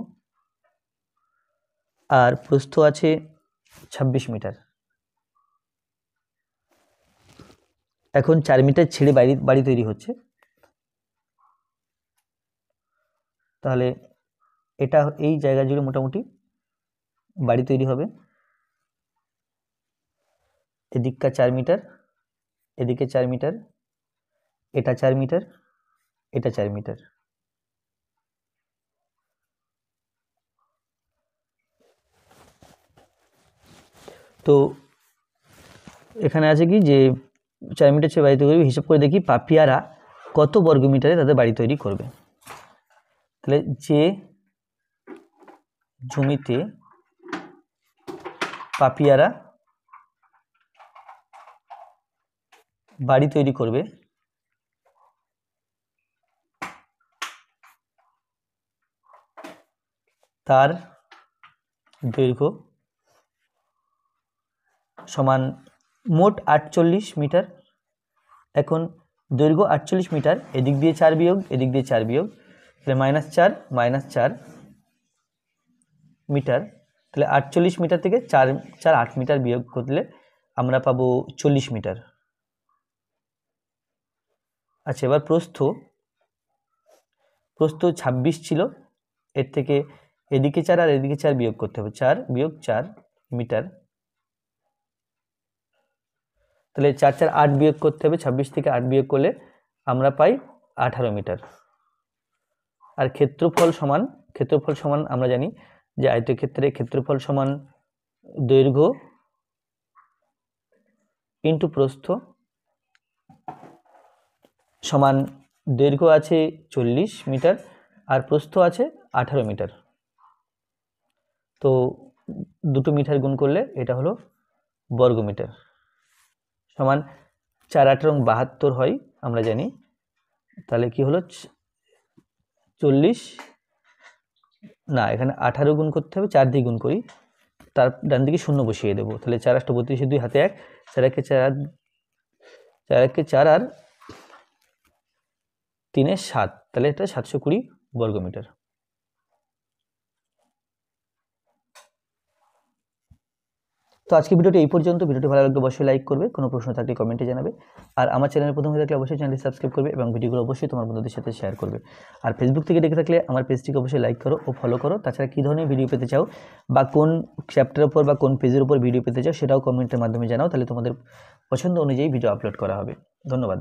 আর প্রস্থ আছে 26 মিটার। এখন 4 মিটার ছেড়ে বাড়ি তৈরি হচ্ছে, তাহলে এটা এই জায়গা জুড়ে মোটামুটি বাড়ি তৈরি হবে। এদিকটা 4 মিটার, এদিকে 4 মিটার, এটা 4 মিটার, এটা 4 মিটার। তো এখানে আছে কি যে 4 মিটার ছেড়ে বাড়ি তৈরি করবে। হিসাব করে দেখি পাপিয়ারা কত বর্গমিটারে তাদের বাড়ি তৈরি করবে। তাহলে যে জমিতে পাপিয়ারা বাড়ি তৈরি করবে তার দৈর্ঘ্য সমান মোট 48 মিটার। এখন দৈর্ঘ্য 48 মিটার, এদিক দিয়ে 4 বিয়োগ, এদিক দিয়ে 4 বিয়োগ, তাহলে -4 মিটার। তাহলে 48 মিটার থেকে 4 8 মিটার বিয়োগ করলে আমরা পাবো 40 মিটার। আচ্ছা, এবার প্রস্থ 26 ছিল, এর থেকে এদিকে 4 আর এদিকে 4 বিয়োগ করতে হবে, 4 বিয়োগ 4 মিটার। তাহলে 4 4 8 বিয়োগ করতে হবে, 26 থেকে 8 বিয়োগ করলে আমরা পাই 18 মিটার। আর ক্ষেত্রফল সমান আমরা জানি যে আয়তক্ষেত্রের ক্ষেত্রফল সমান দৈর্ঘ্য ইন্টু প্রস্থ সমান দৈর্ঘ্য আছে 40 মিটার আর প্রস্থ আছে 18 মিটার। তো দুটো মিটার গুণ করলে এটা হলো বর্গমিটার। সমান 4 8 72 হয় আমরা জানি। তাহলে কি হলো 40, না এখানে 18 গুণ করতে হবে, 4 দিয়ে গুণ করি, তার ডান দিকে শূন্য বসিয়ে দেবো। তাহলে 4 8 32, 2 হাতে 1, 4 1 4, 4 1 4 আর 3 7, তাহলে এটা 720 বর্গমিটার। তো আজকে ভিডিওটি এই পর্যন্ত। ভিডিওটি ভালো লাগলে অবশ্যই লাইক করবে, কোনো প্রশ্ন থাকলে কমেন্টে জানাবে, আর আমার চ্যানেলে প্রথম হয়ে থাকলে অবশ্যই চ্যানেলটি সাবস্ক্রাইব করবে এবং ভিডিওগুলো অবশ্যই তোমার বন্ধুদের সাথে শেয়ার করবে। আর ফেসবুক থেকে দেখে থাকলে আমার পেজটিকে অবশ্যই লাইক করো ও ফলো করো। তাছাড়া কী ধরনের ভিডিও পেতে চাও বা কোন চ্যাপ্টারের উপর বা কোন পেজের উপর ভিডিও পেতে চাও সেটাও কমেন্টের মাধ্যমে জানাও, তাহলে তোমাদের পছন্দ অনুযায়ী ভিডিও আপলোড করা হবে। ধন্যবাদ।